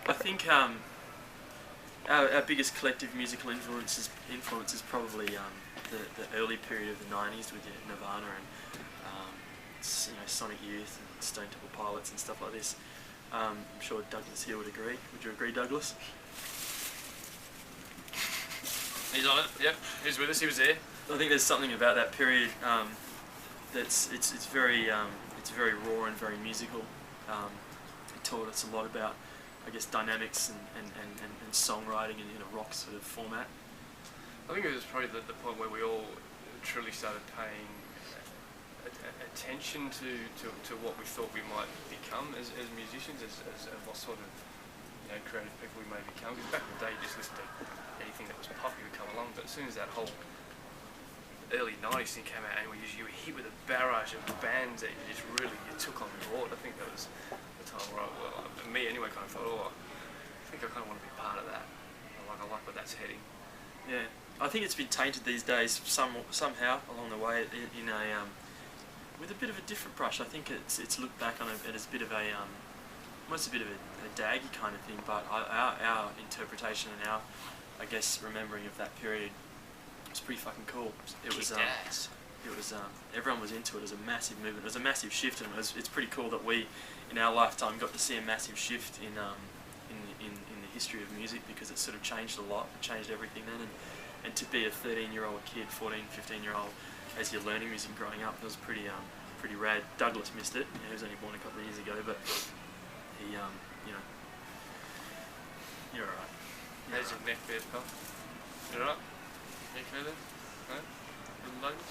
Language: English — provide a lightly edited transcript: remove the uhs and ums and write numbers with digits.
I think our biggest collective musical influence is probably the early period of the '90s with your Nirvana and Sonic Youth and Stone Temple Pilots and stuff like this. I'm sure Douglas here would agree. Would you agree, Douglas? He's on it. Yep, he's with us. He was there. I think there's something about that period it's very raw and very musical. It taught us a lot about, I guess, dynamics and songwriting in a rock sort of format. I think it was probably the point where we all truly started paying attention to what we thought we might become as musicians, as what sort of creative people we may become. Because back in the day, you just listened to anything that was popular come along, but as soon as that whole early '90s thing came out, and you were hit with a barrage of bands that you took on board. I think that was the time where me anyway, kind of thought, I think I kind of want to be part of that. I like where that's heading. Yeah, I think it's been tainted these days somehow along the way in with a bit of a different brush. I think it's looked back on it as a bit of almost a bit of a daggy kind of thing. But our interpretation and our, I guess, remembering of that period was pretty fucking cool. It was everyone was into it. It was a massive movement. It was a massive shift, and it's pretty cool that we, in our lifetime, got to see a massive shift in the history of music, because it sort of changed a lot. It changed everything then, and to be a 13-year-old kid, 14, 15-year-old, as you're learning music growing up, it was pretty rad. Douglas missed it. He was only born a couple of years ago, but he you're alright. How's your neck there, pal? You alright? You okay there? No? Little lungs?